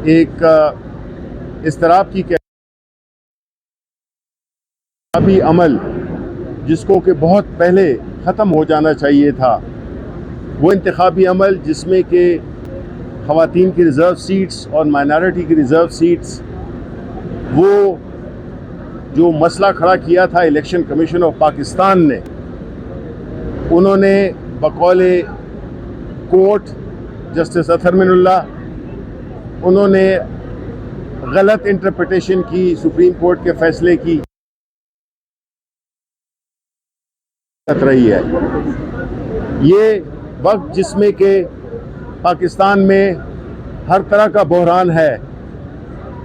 एक इस्तराब की इंतखाबी अमल जिसको कि बहुत पहले ख़त्म हो जाना चाहिए था, वो इंतखाबी अमल जिसमें कि ख़वातीन की रिज़र्व सीट्स और माइनॉरिटी की रिज़र्व सीट्स, वो जो मसला खड़ा किया था इलेक्शन कमीशन ऑफ पाकिस्तान ने, उन्होंने बकौल कोर्ट जस्टिस अतहर मिनुल्लाह, उन्होंने गलत इंटरप्रिटेशन की सुप्रीम कोर्ट के फैसले की रही है। ये वक्त जिसमें कि पाकिस्तान में हर तरह का बहरान है,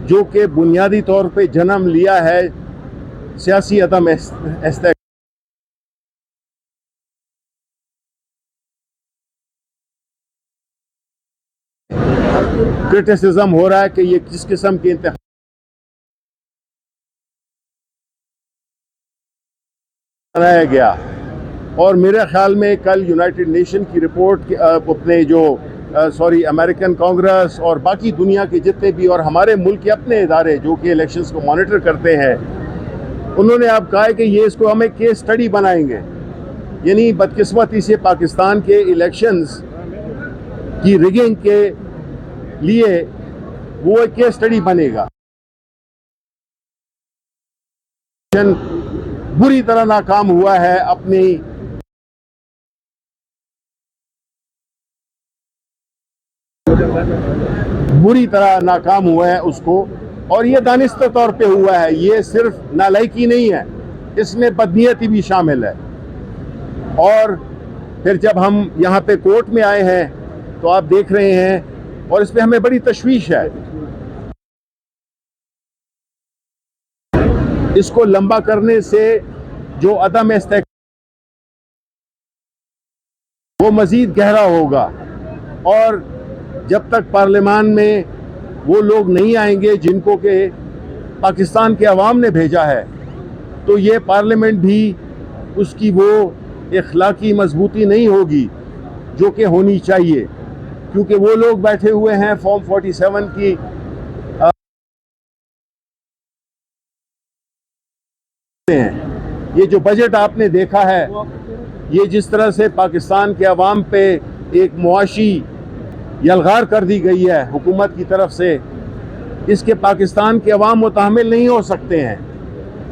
जो कि बुनियादी तौर पे जन्म लिया है सियासी अदम इस्तेकाम, क्रिटिसिज्म हो रहा है कि ये किस किस्म के इंतखाब बनाया गया। और मेरे ख्याल में कल यूनाइटेड नेशन की रिपोर्ट अपने जो अमेरिकन कांग्रेस और बाकी दुनिया के जितने भी और हमारे मुल्क के अपने इदारे जो कि इलेक्शंस को मॉनिटर करते हैं, उन्होंने अब कहा है कि ये इसको हम एक केस स्टडी बनाएंगे। यानी बदकिस्मती से पाकिस्तान के इलेक्शंस की रिगिंग के लिए वो एक केस स्टडी बनेगा। बुरी तरह नाकाम हुआ है अपनी बुरी तरह नाकाम हुआ है उसको, और ये दानिस्ता तौर पे हुआ है। ये सिर्फ नालायकी नहीं है, इसमें बदनीयती भी शामिल है। और फिर जब हम यहाँ पे कोर्ट में आए हैं तो आप देख रहे हैं, और इसमें हमें बड़ी तशवीश है। इसको लंबा करने से जो अदम इस्तेकाम वो मजीद गहरा होगा, और जब तक पार्लियामान में वो लोग नहीं आएंगे जिनको के पाकिस्तान के अवाम ने भेजा है, तो ये पार्लियामेंट भी उसकी वो इखलाकी मजबूती नहीं होगी जो कि होनी चाहिए। क्योंकि वो लोग बैठे हुए हैं फॉर्म 47 की ये जो बजट आपने देखा है, ये जिस तरह से पाकिस्तान के अवाम पे एक मुआशी यलगार कर दी गई है हुकूमत की तरफ से, इसके पाकिस्तान के अवाम मुतहम्मिल नहीं हो सकते हैं।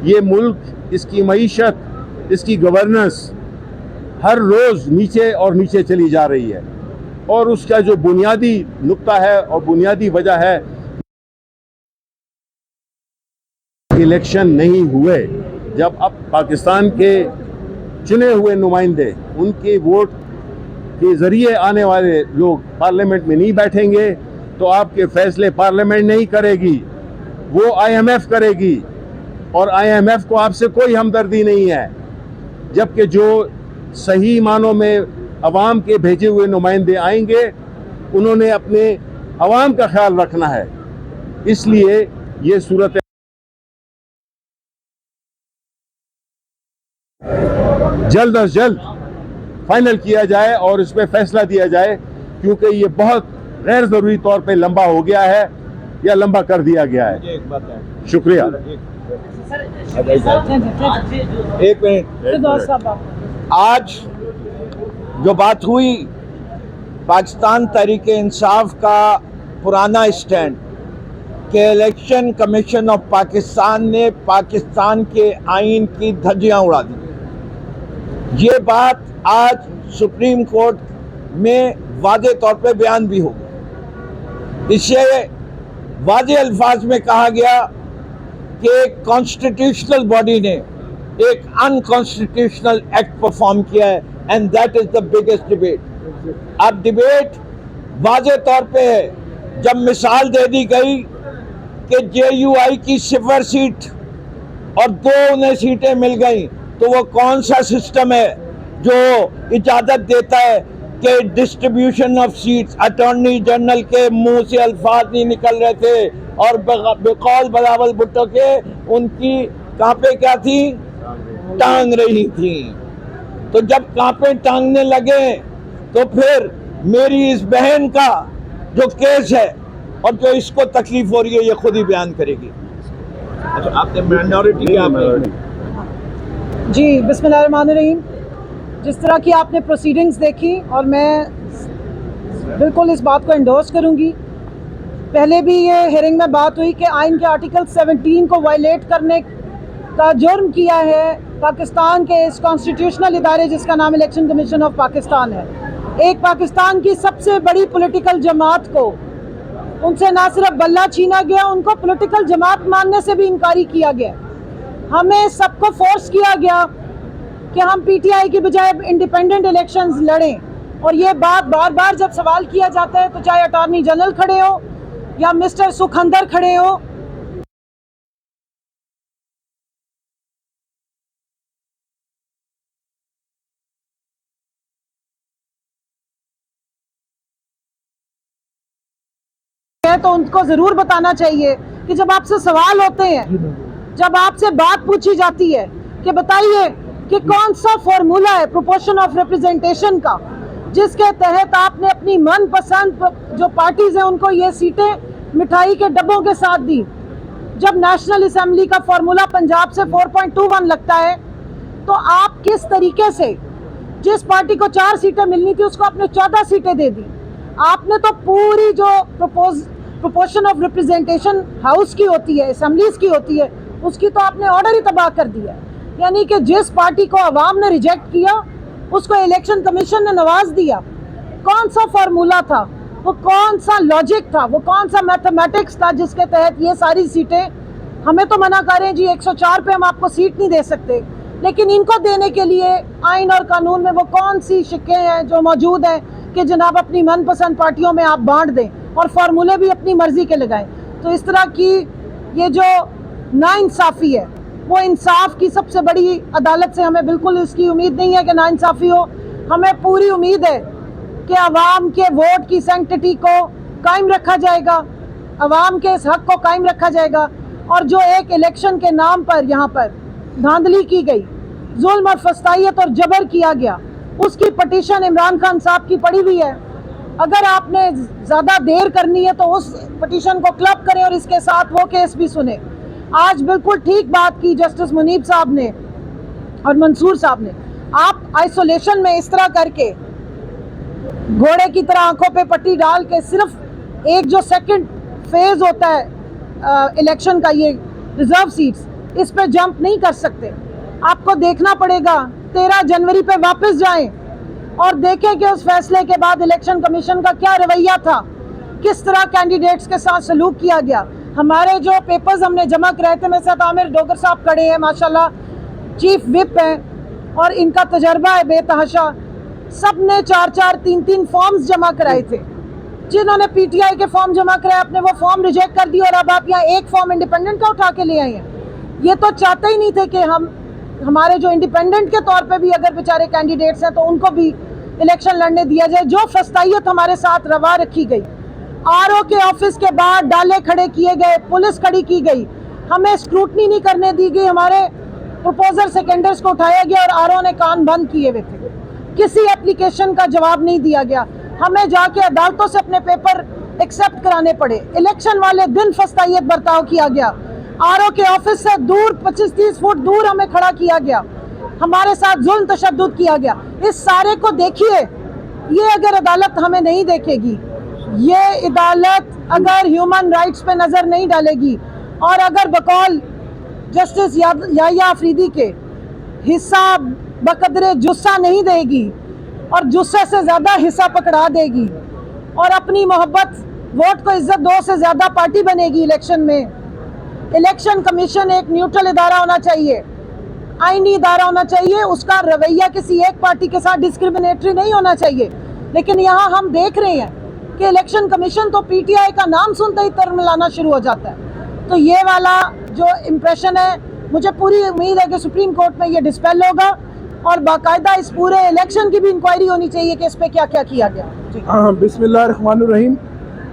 ये मुल्क, इसकी मईशत, इसकी गवर्नेंस हर रोज़ नीचे और नीचे चली जा रही है। और उसका जो बुनियादी नुक्ता है और बुनियादी वजह है, इलेक्शन नहीं हुए। जब अब पाकिस्तान के चुने हुए नुमाइंदे, उनके वोट के ज़रिए आने वाले लोग पार्लियामेंट में नहीं बैठेंगे, तो आपके फैसले पार्लियामेंट नहीं करेगी, वो IMF करेगी। और IMF को आपसे कोई हमदर्दी नहीं है, जबकि जो सही मानों में अवाम के भेजे हुए नुमाइंदे आएंगे, उन्होंने अपने अवाम का ख्याल रखना है। इसलिए ये सूरत जल्द अज जल्द फाइनल किया जाए और इस पर फैसला दिया जाए, क्योंकि ये बहुत गैर ज़रूरी तौर पे लंबा हो गया है या लंबा कर दिया गया है। एक बात है, शुक्रिया। एक मिनट। आज जो बात हुई, पाकिस्तान तहरीक इंसाफ का पुराना स्टैंड कि इलेक्शन कमीशन ऑफ पाकिस्तान ने पाकिस्तान के आइन की धज्जियां उड़ा दी, ये बात आज सुप्रीम कोर्ट में वाज़े तौर पे बयान भी हो गया। इससे वाज़े अल्फाज में कहा गया कि एक कॉन्स्टिट्यूशनल बॉडी ने एक अनकॉन्स्टिट्यूशनल एक्ट परफॉर्म किया है, and that is the biggest debate. अब डिबेट वाज़े तौर पे है जब मिसाल दे दी गई कि JUI की 0 सीट और 2 उन्हें सीटें मिल गई, तो वो कौन सा सिस्टम है जो इजाज़त देता है कि distribution of seats, attorney general के मुंह से अल्फाज नहीं निकल रहे थे और बकौल बिलावल भुट्टो के उनकी कांपे क्या थी, टांग रही थी। तो जब कांपे टांगने लगे तो फिर मेरी इस बहन का जो केस है और जो इसको तकलीफ हो रही है ये खुद ही बयान करेगी। अच्छा, आपने माइनॉरिटी की आपने जी, बिस्मिल्लाहिर्रहमानिर्रहीम। जिस तरह की आपने प्रोसीडिंग्स देखी और मैं बिल्कुल इस बात को एंडोर्स करूंगी। पहले भी ये हियरिंग में बात हुई कि आइन के आर्टिकल 17 को वायलेट करने का जुर्म किया है पाकिस्तान के इस कॉन्स्टिट्यूशनल इदारे जिसका नाम इलेक्शन कमीशन ऑफ पाकिस्तान है। एक पाकिस्तान की सबसे बड़ी पॉलिटिकल जमात को उनसे ना सिर्फ बल्ला छीना गया, उनको पॉलिटिकल जमात मानने से भी इनकारी किया गया। हमें सबको फोर्स किया गया कि हम पीटीआई की बजाय इंडिपेंडेंट इलेक्शंस लड़ें। और ये बात बार बार जब सवाल किया जाता है तो चाहे अटॉर्नी जनरल खड़े हो या मिस्टर सुखंदर खड़े हो, तो उनको जरूर बताना चाहिए कि जब आपसे सवाल होते हैं, जब आपसे बात पूछी जाती है कि बताइए कि कौन सा फॉर्मूला है प्रोपोर्शन ऑफ रिप्रेजेंटेशन का जिसके तहत आपने अपनी मनपसंद जो पार्टीज हैं उनको ये सीटें मिठाई के डब्बों के साथ दी। जब नेशनल असेंबली का फॉर्मूला पंजाब से 4.21 लगता है तो आप किस तरीके से जिस पार्टी को 4 सीटें मिलनी थी उसको आपने 14 सीटें दे दी। आपने तो पूरी जो प्रोपोर्शन ऑफ रिप्रेजेंटेशन हाउस की होती है, असेंबलीज की होती है, उसकी तो आपने ऑर्डर ही तबाह कर दिया। यानी कि जिस पार्टी को अवाम ने रिजेक्ट किया उसको इलेक्शन कमीशन ने नवाज दिया। कौन सा फार्मूला था, वो कौन सा लॉजिक था, वो कौन सा मैथमेटिक्स था जिसके तहत ये सारी सीटें हमें तो मना करें जी 104 पे हम आपको सीट नहीं दे सकते, लेकिन इनको देने के लिए आइन और कानून में वो कौन सी शिक्के हैं जो मौजूद हैं कि जनाब अपनी मनपसंद पार्टियों में आप बांट दें और फार्मूले भी अपनी मर्जी के लगाएं। तो इस तरह की ये जो नाइंसाफ़ी है वो इंसाफ की सबसे बड़ी अदालत से हमें बिल्कुल इसकी उम्मीद नहीं है कि नाइंसाफ़ी हो। हमें पूरी उम्मीद है कि आवाम के वोट की सैंक्टिटी को कायम रखा जाएगा, आवाम के इस हक को कायम रखा जाएगा। और जो एक इलेक्शन के नाम पर यहाँ पर धांधली की गई, जुल्म और फस्तायत और जबर किया गया, उसकी पटिशन इमरान खान साहब की पड़ी हुई है। अगर आपने ज़्यादा देर करनी है तो उस पटिशन को क्लब करें और इसके साथ वो केस भी सुने। आज बिल्कुल ठीक बात की जस्टिस मुनीब साहब ने और मंसूर साहब ने। आप आइसोलेशन में इस तरह करके घोड़े की तरह आंखों पे पट्टी डाल के सिर्फ एक जो सेकंड फेज होता है इलेक्शन का, ये रिजर्व सीट्स, इस पे जंप नहीं कर सकते। आपको देखना पड़ेगा 13 जनवरी पे वापस जाएं और देखें कि उस फैसले के बाद इलेक्शन कमीशन का क्या रवैया था, किस तरह कैंडिडेट्स के साथ सलूक किया गया। हमारे जो पेपर्स हमने जमा कराए थे, मेरे साथ आमिर डोगर साहब खड़े हैं, माशाल्लाह चीफ विप हैं और इनका तजर्बा है बेतहाशा। सब ने 4-4, 3-3 फॉर्म्स जमा कराए थे। जिन्होंने पीटीआई के फॉर्म जमा कराए अपने वो फॉर्म रिजेक्ट कर दिए और अब आप यहाँ एक फॉर्म इंडिपेंडेंट का उठा के ले आए हैं। ये तो चाहते ही नहीं थे कि हमारे जो इंडिपेंडेंट के तौर पे भी अगर बेचारे कैंडिडेट्स हैं तो उनको भी इलेक्शन लड़ने दिया जाए। जो फस्तायत हमारे साथ रवा रखी गई, आरओ के ऑफिस के बाहर डाले खड़े किए गए, पुलिस खड़ी की गई, हमें स्क्रूटनी नहीं करने दी गई, हमारे प्रपोजल सेकेंडर्स को उठाया गया और आरओ ने कान बंद किए हुए थे। किसी एप्लीकेशन का जवाब नहीं दिया गया, हमें जाके अदालतों से अपने पेपर एक्सेप्ट कराने पड़े। इलेक्शन वाले दिन फस्तायत बर्ताव किया गया, आरओ के ऑफिस से दूर 25-30 फुट दूर हमें खड़ा किया गया, हमारे साथ जुल्म तशद्दुद किया गया। इस सारे को देखिए, ये अगर अदालत हमें नहीं देखेगी, ये अदालत अगर ह्यूमन राइट्स पे नज़र नहीं डालेगी और अगर बकौल जस्टिस याहिया अफरीदी के हिस्सा बकदरे जुस्सा नहीं देगी और जुस्से से ज़्यादा हिस्सा पकड़ा देगी और अपनी मोहब्बत वोट को इज्जत दो से ज़्यादा पार्टी बनेगी इलेक्शन में। इलेक्शन कमीशन एक न्यूट्रल इदारा होना चाहिए, आईनी इदारा होना चाहिए, उसका रवैया किसी एक पार्टी के साथ डिस्क्रिमिनेटरी नहीं होना चाहिए। लेकिन यहाँ हम देख रहे हैं कि इलेक्शन कमीशन तो पीटीआई का नाम सुनते ही तरमलाना शुरू हो जाता है। तो ये वाला जो इम्प्रेशन है, मुझे पूरी उम्मीद है कि सुप्रीम कोर्ट में ये डिस्पेल होगा और बाकायदा इस पूरे इलेक्शन की भी इंक्वायरी होनी चाहिए कि इस पे क्या क्या किया गया। बिस्मिल्लाहिर्रहमानिर्रहीम।